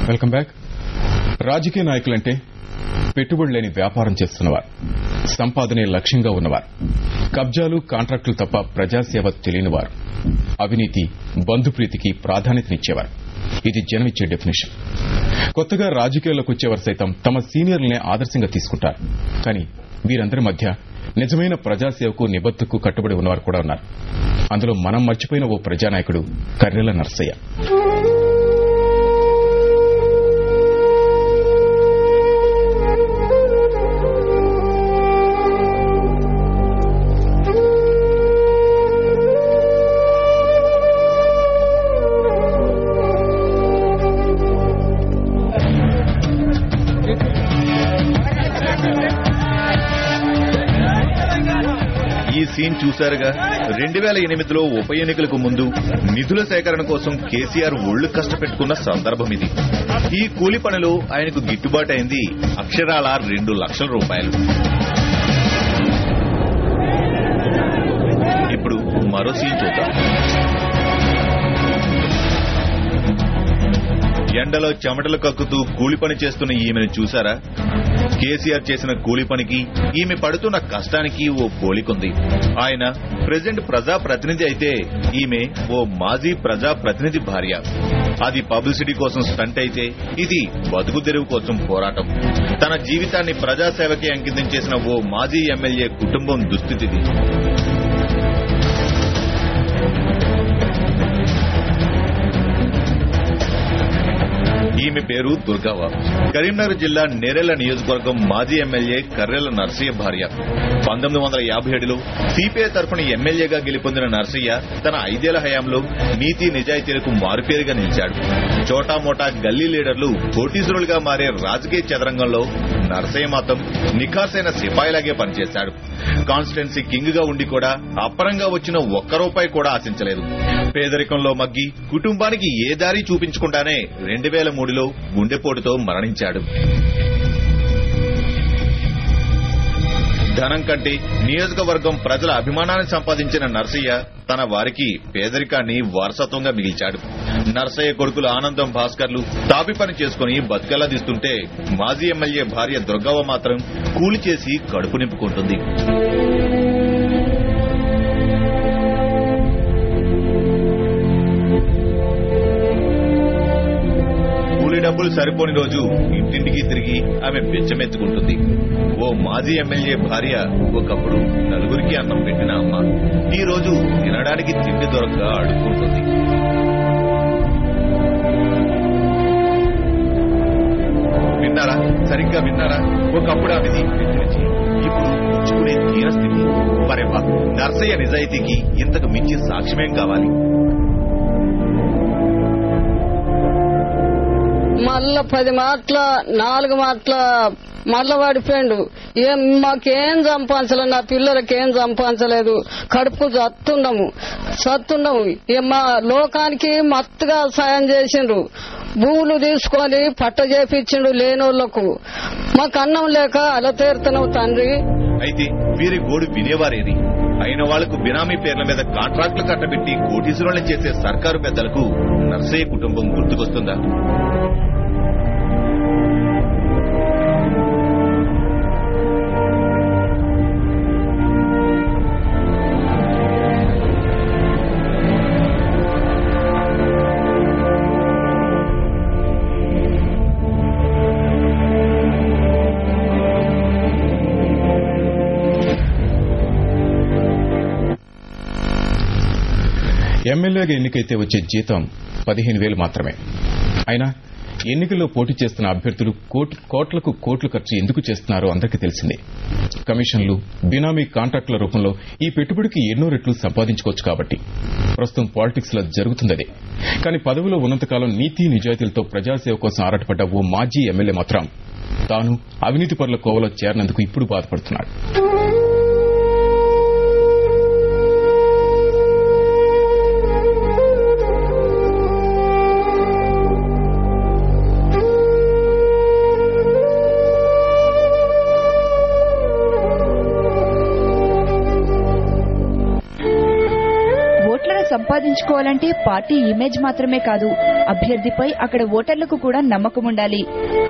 Welcome back. రాజకీయ నాయకులంటే పెట్టుబడి లేని వ్యాపారం చేస్తున్నవారు, సంపాదనే లక్ష్యంగా ఉన్నవారు, కబ్జాలు కాంట్రాక్టులు తప్ప ప్రజాసేవ తెలియనివారు, అవినీతి బంధుప్రీతికి ప్రాధాన్యతనిచ్చేవారు. ఇది జనమిచ్చే డెఫినేషన్. కొత్తగా రాజకీయాల్లోకి వచ్చేవారు సైతం తమ సీనియర్లనే ఆదర్శంగా తీసుకుంటారు. కానీ వీరందరి మధ్య నిజమైన ప్రజాసేవకు నిబద్ధతకు కట్టుబడి ఉన్నవారు కూడా ఉన్నారు. అందులో మనం మర్చిపోయిన ఓ ప్రజానాయకుడు కర్రెల నర్సయ్య. సీన్ చూశారుగా. 2008లో ఉప ఎన్నికలకు ముందు నిధుల సేకరణ కోసం కేసీఆర్ ఒళ్లు కష్టపెట్టుకున్న సందర్భం ఇది. ఈ కూలి పనిలో ఆయనకు గిట్టుబాటు అయింది అక్షరాల 2 లక్షల రూపాయలు. ఇప్పుడు మరో సీన్ చూద్దాం. ఎండలో చెమటలు కక్కుతూ కూలి పని చేస్తున్న ఈమెను చూశారా? కేసీఆర్ చేసిన కూలి పనికి ఈమె పడుతున్న కష్టానికి ఓ పోలికుంది. ఆయన ప్రెసిడెంట్ ప్రజాప్రతినిధి అయితే ఈమె ఓ మాజీ ప్రజాప్రతినిధి భార్య. అది పబ్లిసిటీ కోసం స్టంట్ అయితే ఇది బతుకు తెరువు కోసం పోరాటం. తన జీవితాన్ని ప్రజాసేవకి అంకితం చేసిన ఓ మాజీ ఎమ్మెల్యే కుటుంబం దుస్థితిది. ఈమె పేరు దుర్గవ్వ. కరీంనగర్ జిల్లా నేరెళ్ల నియోజకవర్గం మాజీ ఎమ్మెల్యే కర్రెల నర్సయ్య భార్య. 1957లో సిపిఐ తరఫున ఎమ్మెల్యేగా గెలుపొందిన నర్సయ్య తన 5 ఏళ్ల హయాంలో నీతి నిజాయితీలకు మారుపేరుగా నిలిచాడు. చోటామోటా గల్లీ లీడర్లు కోటీశ్వరులుగా మారే రాజకీయ చదరంగంలో నర్సయ్య మాత్రం నిఖార్సైన సిపాయిలాగే పనిచేశాడు. కాన్స్టిట్యున్సీ కింగ్ గా ఉండి కూడా అప్పరంగా వచ్చిన ఒక్క రూపాయి కూడా ఆశించలేదు. పేదరికంలో మగ్గి కుటుంబానికి ఏ దారి చూపించకుండానే 2003లో గుండెపోటుతో మరణించాడు. ధనం కంటే నియోజకవర్గం ప్రజల అభిమానాన్ని సంపాదించిన నర్సయ్య తన వారికి పేదరికాన్ని వారసత్వంగా మిగిల్చాడు. నర్సయ్య కొడుకులు ఆనందం, భాస్కర్లు తాపి పని చేసుకుని బతుకల్లాదిస్తుంటే మాజీ ఎమ్మెల్యే భార్య దుర్గవ్వ మాత్రం కూలి చేసి కడుపు నింపుకుంటుంది. డబ్బులు సరిపోని రోజు ఇంటింటికి తిరిగి ఆమె బెచ్చమెత్తుకుంటుంది. ఓ మాజీ ఎమ్మెల్యే భార్య ఒకప్పుడు నలుగురికి అన్నం పెట్టిన అమ్మ ఈ రోజు తినడానికి తిండి దొరక్క అడుక్కుంటుంది. విన్నారా? సరిగ్గా విన్నారా? ఒకప్పుడు ఆమెది పెంచి ఇప్పుడు పుచ్చుకునే తీరస్థితి. మరేవా నర్సయ్య నిజాయితీకి ఇంతకు మించి సాక్ష్యమేం కావాలి? మళ్ళా 10 మాటల 4 మాటల మళ్ళా పడిపోయిండు. మాకేం సంపాదించలేదు, నా పిల్లలకేం సంపాదించలేదు, కడుపు సత్తున్నాము. మా లోకానికి మత్తుగా సాయం చేసిండ్రు. భూములు తీసుకొని పట్ట చేపించిండు లేనోళ్లకు. మాకు అన్నం లేక అలా తీరుతున్నావు తండ్రి. అయితే వీరి గోడు వినేవారేది? అయిన వాళ్లకు బినామీ పేర్ల మీద కాంట్రాక్టులు కట్టబెట్టి కోటీశ్వరులను చేసే సర్కారు పెద్దలకు నర్సయ్య కుటుంబం గుర్తుకొస్తుందా? ఎమ్మెల్యేగా ఎన్నికైతే వచ్చే జీతం 15,000 మాత్రమే. అయినా ఎన్నికల్లో పోటీ చేస్తున్న అభ్యర్థులు కోట్లకు కోట్లు ఖర్చు ఎందుకు చేస్తున్నారో అందరికీ తెలిసిందే. కమిషన్లు, బినామీ కాంట్రాక్టుల రూపంలో ఈ పెట్టుబడికి ఎన్నో రెట్లు సంపాదించుకోవచ్చు. కాబట్టి ప్రస్తుతం పాలిటిక్స్ లో జరుగుతుందదే. కానీ పదవిలో ఉన్నంతకాలం నీతి నిజాయితీలతో ప్రజాసేవ కోసం ఆరాటపడ్డ ఓ మాజీ ఎమ్మెల్యే మాత్రం తాను అవినీతి పరుల కోవలో చేరినందుకు ఇప్పుడు బాధపడుతున్నాడు. సంపాదించుకోవాలంటే పార్టీ ఇమేజ్ మాత్రమే కాదు, అభ్యర్థిపై అక్కడ ఓటర్లకు కూడా నమ్మకం ఉండాలి.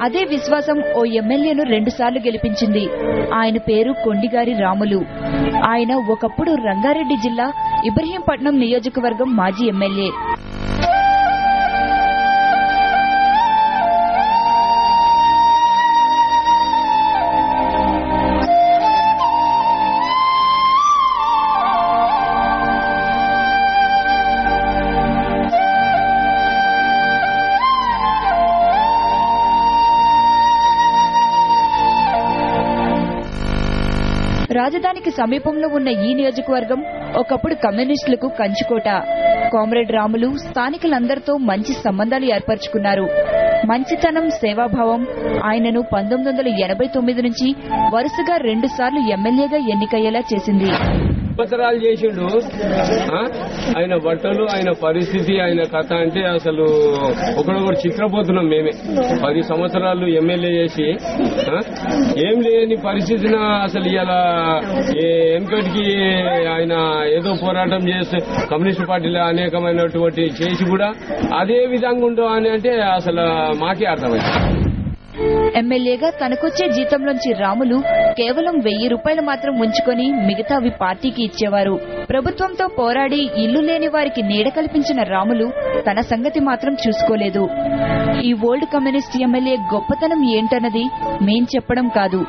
అదే విశ్వాసం ఓ ఎమ్మెల్యేను 2 సార్లు గెలిపించింది. ఆయన పేరు కొండిగారి రాములు. ఆయన ఒకప్పుడు రంగారెడ్డి జిల్లా ఇబ్రహీంపట్నం నియోజకవర్గం మాజీ ఎమ్మెల్యే. రాజధానికి సమీపంలో ఉన్న ఈ నియోజకవర్గం ఒకప్పుడు కమ్యూనిస్టులకు కంచుకోట. కామ్రేడ్ రాములు స్థానికులందరితో మంచి సంబంధాలు ఏర్పరచుకున్నారు. మంచితనం, సేవాభావం ఆయనను 1989 నుంచి వరుసగా 2 సార్లు ఎమ్మెల్యేగా ఎన్నికయ్యేలా చేసింది. సంవత్సరాలు చేసిండు. ఆయన బట్టలు, ఆయన పరిస్థితి, ఆయన కథ అంటే అసలు ఒకడొకరు చిత్రపోతున్నాం మేమే. 10 సంవత్సరాలు ఎమ్మెల్యే చేసి ఏం లేని పరిస్థితిన అసలు ఇలా వెనుకటికి ఆయన ఏదో పోరాటం చేస్తే కమ్యూనిస్టు పార్టీలో అనేకమైనటువంటి చేసి కూడా అదే విధంగా ఉండవు అని అంటే అసలు మాకే అర్థమైంది. ఎమ్మెల్యేగా తనకొచ్చే జీతంలోంచి రాములు కేవలం 1000 రూపాయలు మాత్రం ఉంచుకొని మిగతావి పార్టీకి ఇచ్చేవారు. ప్రభుత్వంతో పోరాడి ఇల్లు లేని వారికి నీడ కల్పించిన రాములు తన సంగతి మాత్రం చూసుకోలేదు. ఈ ఓల్డ్ కమ్యూనిస్ట్ ఎమ్మెల్యే గొప్పతనం ఏంటన్నది మేం చెప్పడం కాదు,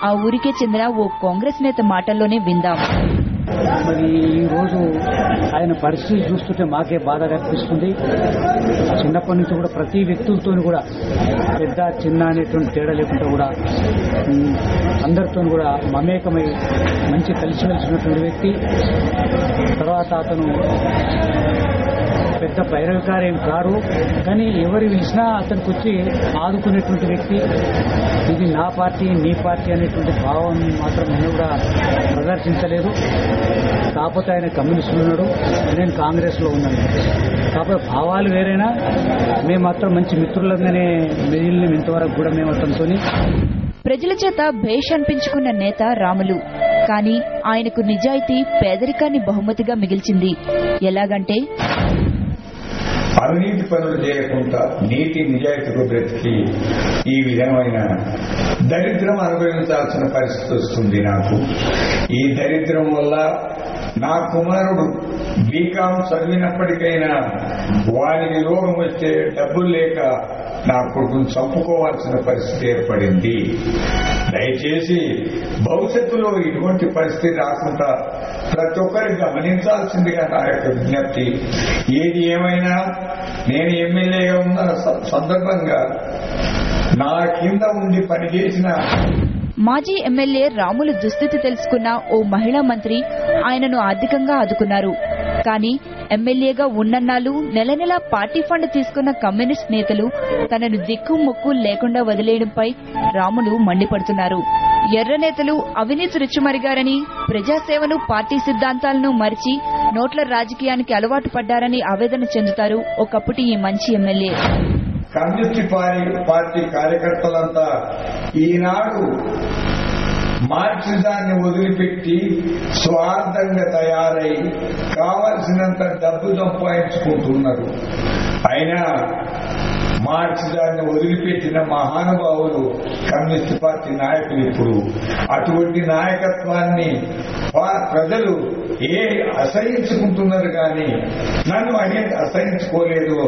ఆ ఊరికే చెందిన ఓ కాంగ్రెస్ నేత మాటల్లోనే విందాం. మరి ఈ రోజు ఆయన పరిస్థితి చూస్తుంటే మాకే బాధగా అనిపిస్తుంది. చిన్నప్పటి నుంచి కూడా ప్రతి వ్యక్తులతో కూడా పెద్ద చిన్న అనేటువంటి తేడా లేకుండా కూడా అందరితో కూడా మమేకమై మంచి కలిసిమెలిసినటువంటి వ్యక్తి. తర్వాత అతను పెద్ద పైరవికారేం కారు, కానీ ఎవరు పిలిచినా అతనికి వచ్చి ఆదుకునేటువంటి వ్యక్తి. ఇది నా పార్టీ, నీ పార్టీ అనేటువంటి భావం మాత్రం నేను కూడా ప్రదర్శించలేదు. కాకపోతే ఆయన కమ్యూనిస్టులు ఉన్నాడు, నేను కాంగ్రెస్లో ఉన్నాను. కాకపోతే భావాలు వేరైనా మేము మాత్రం మంచి మిత్రులంగానే మిగిలిన ఇంతవరకు కూడా మేము అతనితో. ప్రజల చేత భేష్ అనిపించుకున్న నేత రాములు. కానీ ఆయనకు నిజాయితీ పేదరికాన్ని బహుమతిగా మిగిల్చింది. ఎలాగంటే అవినీతి పనులు చేయకుండా నీతి నిజాయితీతో బ్రతికి ఈ విధమైన దరిద్రం అనుభవించాల్సిన పరిస్థితి వస్తుంది నాకు. ఈ దరిద్రం వల్ల నా కుమారుడు బీకాం చదివినప్పటికైనా వారికి రోగం వస్తే డబ్బులు లేక నా కొడుకును చంపుకోవాల్సిన పరిస్థితి ఏర్పడింది. దయచేసి భవిష్యత్తులో ఇటువంటి పరిస్థితి రాకుండా ప్రతి ఒక్కరికి గమనించాల్సిందిగా నా యొక్క విజ్ఞప్తి. ఏది ఏమైనా నేను ఎమ్మెల్యేగా ఉన్న సందర్భంగా నా కింద ఉండి పనిచేసిన మాజీ ఎమ్మెల్యే రాములు దుస్థితి తెలుసుకున్న ఓ మహిళా మంత్రి ఆయనను ఆర్థికంగా ఆదుకున్నారు. కానీ ఎమ్మెల్యేగా ఉన్నన్నాళ్ళు నెల నెలా పార్టీ ఫండ్ తీసుకున్న కమ్యూనిస్ట్ నేతలు తనను దిక్కు మొక్కు లేకుండా వదిలేయడంపై రాములు మండిపడుతున్నారు. ఎర్ర నేతలు అవినీతి రుచిమరిగారని, ప్రజాసేవను, పార్టీ సిద్ధాంతాలను మరిచి నోట్ల రాజకీయానికి అలవాటు పడ్డారని ఆవేదన చెందుతారు ఒకప్పటి ఈ మంచి ఎమ్మెల్యే. కమ్యూనిస్ట్ పార్టీ కార్యకర్తలంతా ఈనాడు మార్క్సిజాన్ని వదిలిపెట్టి స్వార్థంగా తయారై కావలసినంత డబ్బు సంపాదించుకుంటున్నారు. అయినా మార్క్సిజాన్ని వదిలిపెట్టిన మహానుభావులు కమ్యూనిస్ట్ పార్టీ నాయకులు. ఇప్పుడు అటువంటి నాయకత్వాన్ని ప్రజలు అసహించుకుంటున్నారు, కానీ నన్ను అసహించుకోలేదు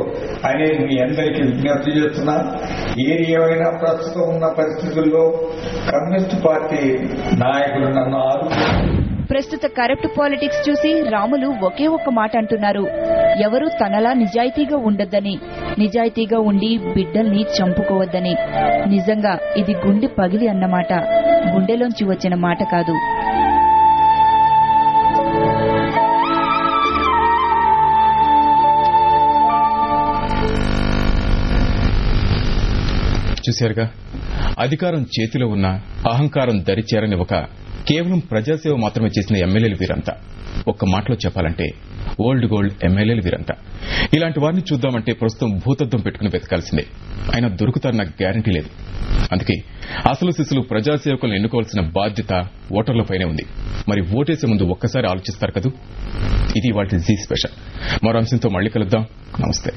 అనేది మీ అందరికీ విజ్ఞప్తి చేస్తున్నా. ఏది ఏమైనా ప్రస్తుతం ఉన్న పరిస్థితుల్లో కమ్యూనిస్ట్ పార్టీ నాయకులు నన్ను ప్రస్తుత కరప్ట్ పాలిటిక్స్ చూసి రాములు ఒకే ఒక్క మాట అంటున్నారు: ఎవరూ తనలా నిజాయితీగా ఉండొద్దని, నిజాయితీగా ఉండి బిడ్డల్ని చంపుకోవద్దని. నిజంగా ఇది గుండె పగిలి అన్నమాట, గుండెలోంచి వచ్చిన మాట కాదు. చూశారుగా, అధికారం చేతిలో ఉన్న అహంకారం దరిచేరనివ్వక కేవలం ప్రజాసేవ మాత్రమే చేసిన ఎమ్మెల్యేలు వీరంతా. ఒక్క మాటలో చెప్పాలంటే ఓల్డ్ గోల్డ్ ఎమ్మెల్యేలు వీరంతా. ఇలాంటి వారిని చూద్దామంటే ప్రస్తుతం భూతద్దం పెట్టుకుని వెతకాల్సిందే. అయినా దొరుకుతారు నాకు గ్యారంటీ లేదు. అందుకే అసలు సిసులు ప్రజాసేవకులను ఎన్నుకోవాల్సిన బాధ్యత ఓటర్లపైనే ఉంది. మరి ఓటేసే ముందు ఒక్కసారి ఆలోచిస్తారు కదూ. ఇది వాటి జీ స్పెషల్. మరో అంశంతో మళ్లీ కలుద్దాం. నమస్తే.